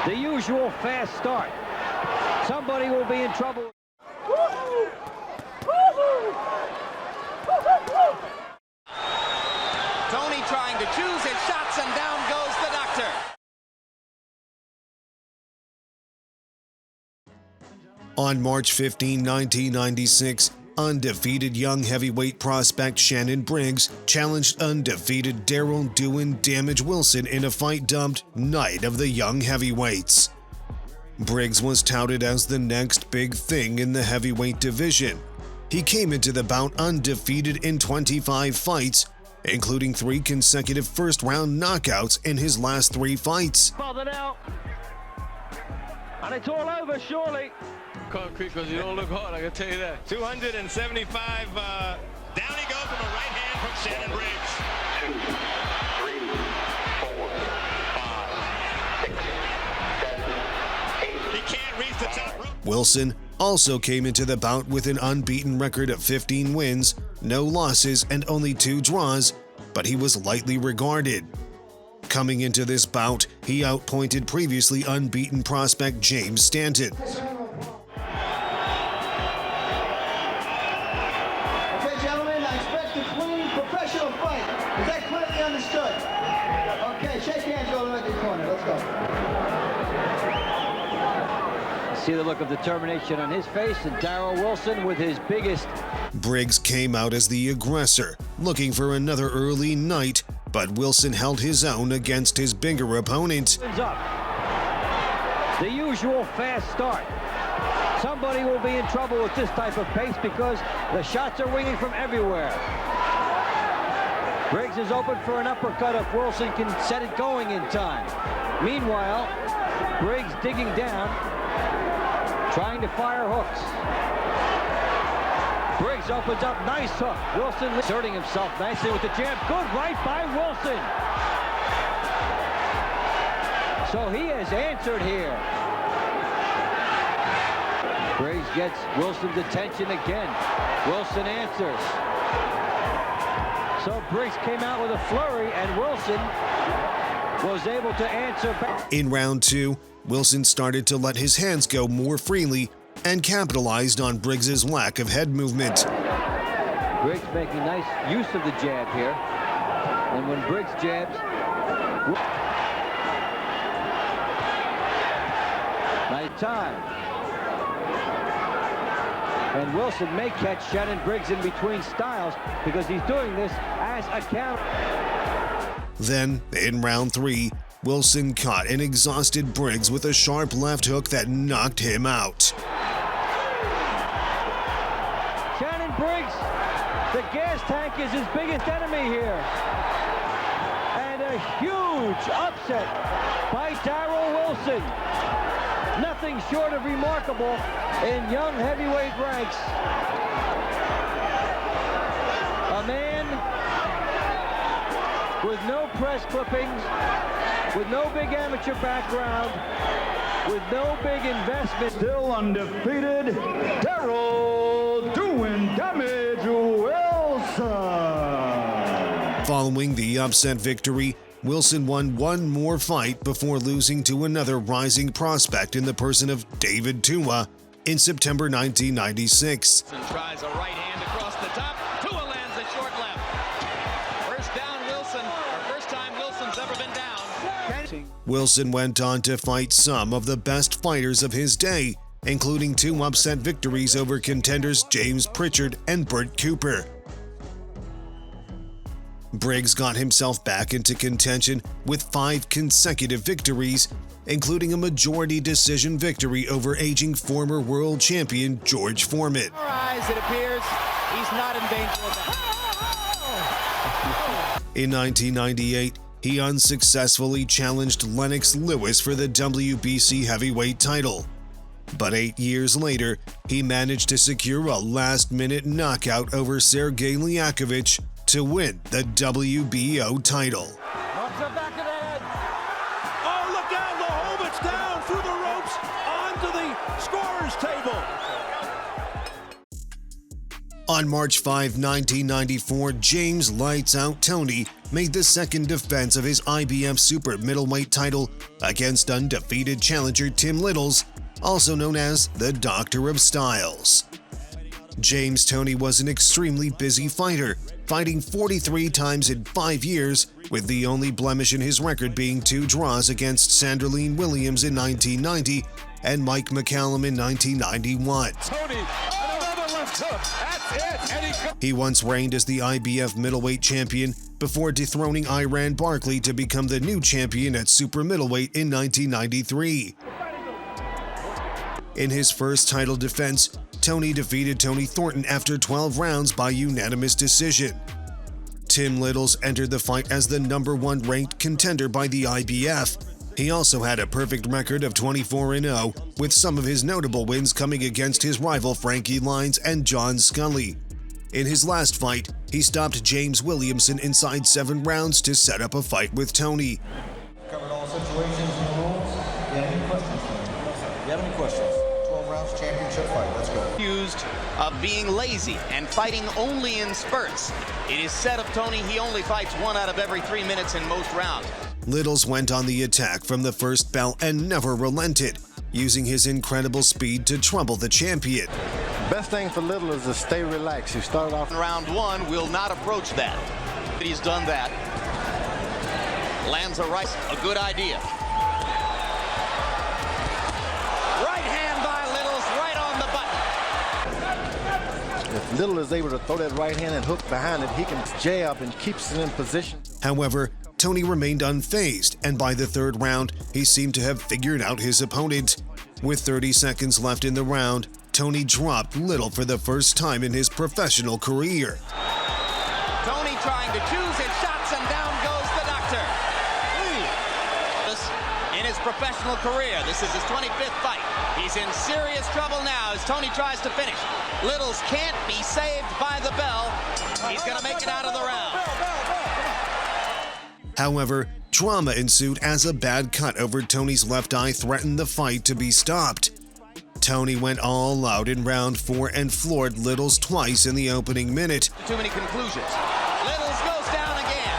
The usual fast start. Somebody will be in trouble. Toney trying to choose his shots, and down goes the doctor. On March 15, 1996, undefeated young heavyweight prospect Shannon Briggs challenged undefeated Daryl "Doin' Damage" Wilson in a fight dubbed Night of the Young Heavyweights. Briggs was touted as the next big thing in the heavyweight division. He came into the bout undefeated in 25 fights, including 3 consecutive first-round knockouts in his last 3 fights. Bothered out. And it's all over, surely. Concrete, because you don't look hard, I can tell you that. 275, down he goes with a right hand from Shannon Briggs. 2, 3, 4, 5, 6, 7, 8. He can't reach the top rope. Wilson also came into the bout with an unbeaten record of 15 wins, no losses, and only 2 draws, but he was lightly regarded. Coming into this bout, he outpointed previously unbeaten prospect James Stanton. See the look of determination on his face, and Daryl Wilson with his biggest. Briggs came out as the aggressor, looking for another early night, but Wilson held his own against his bigger opponent. Up. The usual fast start. Somebody will be in trouble with this type of pace because the shots are winging from everywhere. Briggs is open for an uppercut if Wilson can set it going in time. Meanwhile, Briggs digging down, trying to fire hooks. Briggs opens up, nice hook. Wilson inserting himself nicely with the jab. Good right by Wilson. So he has answered here. Briggs gets Wilson's attention again. Wilson answers. So Briggs came out with a flurry, and Wilson was able to answer back. In round 2, Wilson started to let his hands go more freely and capitalized on Briggs's lack of head movement. Briggs making nice use of the jab here. And when Briggs jabs, nice time. And Wilson may catch Shannon Briggs in between styles because he's doing this as a counter. Then, in round 3, Wilson caught an exhausted Briggs with a sharp left hook that knocked him out. Shannon Briggs, the gas tank is his biggest enemy here. And a huge upset by Daryl Wilson. Nothing short of remarkable in young heavyweight ranks. A man with no press clippings, with no big amateur background, with no big investment. Still undefeated, Daryl "Doin' Damage" Wilson. Following the upset victory, Wilson won one more fight before losing to another rising prospect in the person of David Tua in September 1996. Wilson tries a right hand across the top. Tua lands a short left. First down Wilson, or first time Wilson's ever been down. Wilson went on to fight some of the best fighters of his day, including 2 upset victories over contenders James Pritchard and Burt Cooper. Briggs got himself back into contention with 5 consecutive victories, including a majority decision victory over aging former world champion George Foreman. It appears he's not in danger of that. In 1998, he unsuccessfully challenged Lennox Lewis for the WBC heavyweight title. But 8 years later, he managed to secure a last-minute knockout over Sergey Liakovich to win the WBO title. Off the back of the head. Oh, look out, the home, it's down through the ropes onto the scorer's table. On March 5, 1994, James "Lights Out" Toney made the second defense of his IBF super middleweight title against undefeated challenger Tim Littles, also known as the Doctor of Styles. James Toney was an extremely busy fighter, fighting 43 times in 5 years, with the only blemish in his record being 2 draws against Sanderleen Williams in 1990 and Mike McCallum in 1991. Toney, another left hook. That's it. And He once reigned as the IBF middleweight champion before dethroning Iran Barkley to become the new champion at super middleweight in 1993. In his first title defense, Toney defeated Tony Thornton after 12 rounds by unanimous decision. Tim Littles entered the fight as the #1 ranked contender by the IBF. He also had a perfect record of 24-0, with some of his notable wins coming against his rival Frankie Lyons and John Scully. In his last fight, he stopped James Williamson inside 7 rounds to set up a fight with Toney. Covered all situations and the rules. Do you have any questions for me? Do you have any questions? 12 rounds, championship fight. Let's go. Accused of being lazy and fighting only in spurts. It is said of Toney he only fights 1 out of every 3 minutes in most rounds. Littles went on the attack from the first bell and never relented, using his incredible speed to trouble the champion. Best thing for Little is to stay relaxed. You start off. Round 1 will not approach that. He's done that. Lands a right, a good idea. Right hand by Littles, right on the button. If Little is able to throw that right hand and hook behind it, he can jab and keeps it in position. However, Toney remained unfazed, and by the 3rd round, he seemed to have figured out his opponent. With 30 seconds left in the round, Toney dropped Little for the first time in his professional career. Toney trying to choose his shots, and down goes the Doctor. In his professional career, this is his 25th fight. He's in serious trouble now as Toney tries to finish. Littles can't be saved by the bell. He's going to make it out of the round. However, drama ensued as a bad cut over Toney's left eye threatened the fight to be stopped. Toney went all out in round 4 and floored Littles twice in the opening minute. Too many conclusions. Littles goes down again.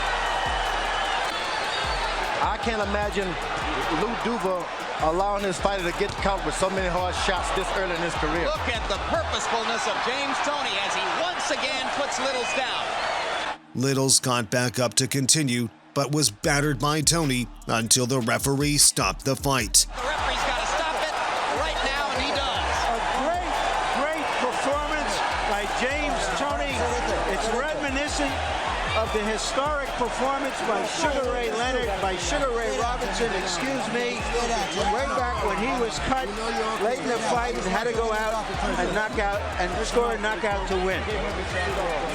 I can't imagine Lou Duva allowing his fighter to get caught with so many hard shots this early in his career. Look at the purposefulness of James Toney as he once again puts Littles down. Littles got back up to continue, but was battered by Toney until the referee stopped the fight. The referee's got to stop it right now, and he does. A great performance by James Toney. It's reminiscent of the historic performance by Sugar Ray Leonard, by Sugar Ray Robinson, way back when he was cut late in the fight and had to go out and knock out and score a knockout to win.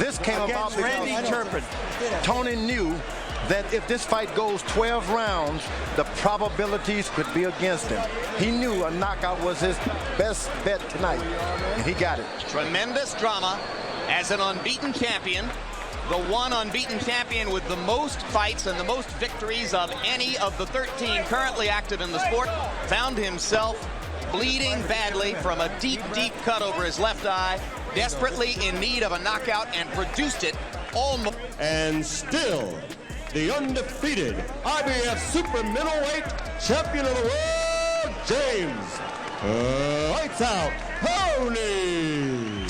This came about Against Randy Turpin. Toney knew that if this fight goes 12 rounds, the probabilities could be against him. He knew a knockout was his best bet tonight, and he got it. Tremendous drama as an unbeaten champion, the one unbeaten champion with the most fights and the most victories of any of the 13 currently active in the sport, found himself bleeding badly from a deep cut over his left eye, desperately in need of a knockout, and produced it almost. And still, the undefeated IBF super middleweight champion of the world, James Lights Out Toney.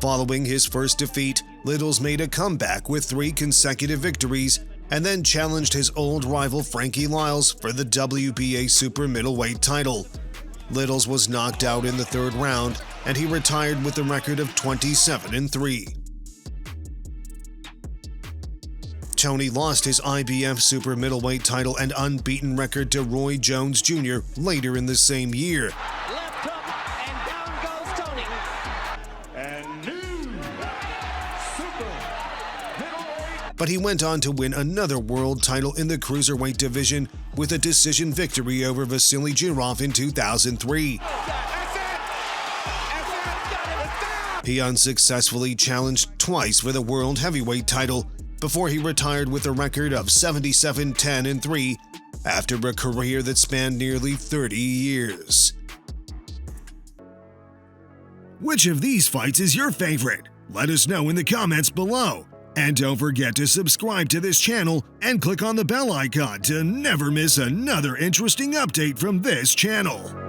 Following his first defeat, Littles made a comeback with 3 consecutive victories and then challenged his old rival Frankie Lyles for the WBA super middleweight title. Littles was knocked out in the 3rd round, and he retired with a record of 27-3. Toney lost his IBF super middleweight title and unbeaten record to Roy Jones Jr. later in the same year. Left hook, and down goes Toney. And new super middleweight. But he went on to win another world title in the cruiserweight division with a decision victory over Vasily Girov in 2003. He unsuccessfully challenged twice for the world heavyweight title before he retired with a record of 77-10-3 after a career that spanned nearly 30 years. Which of these fights is your favorite? Let us know in the comments below. And don't forget to subscribe to this channel and click on the bell icon to never miss another interesting update from this channel.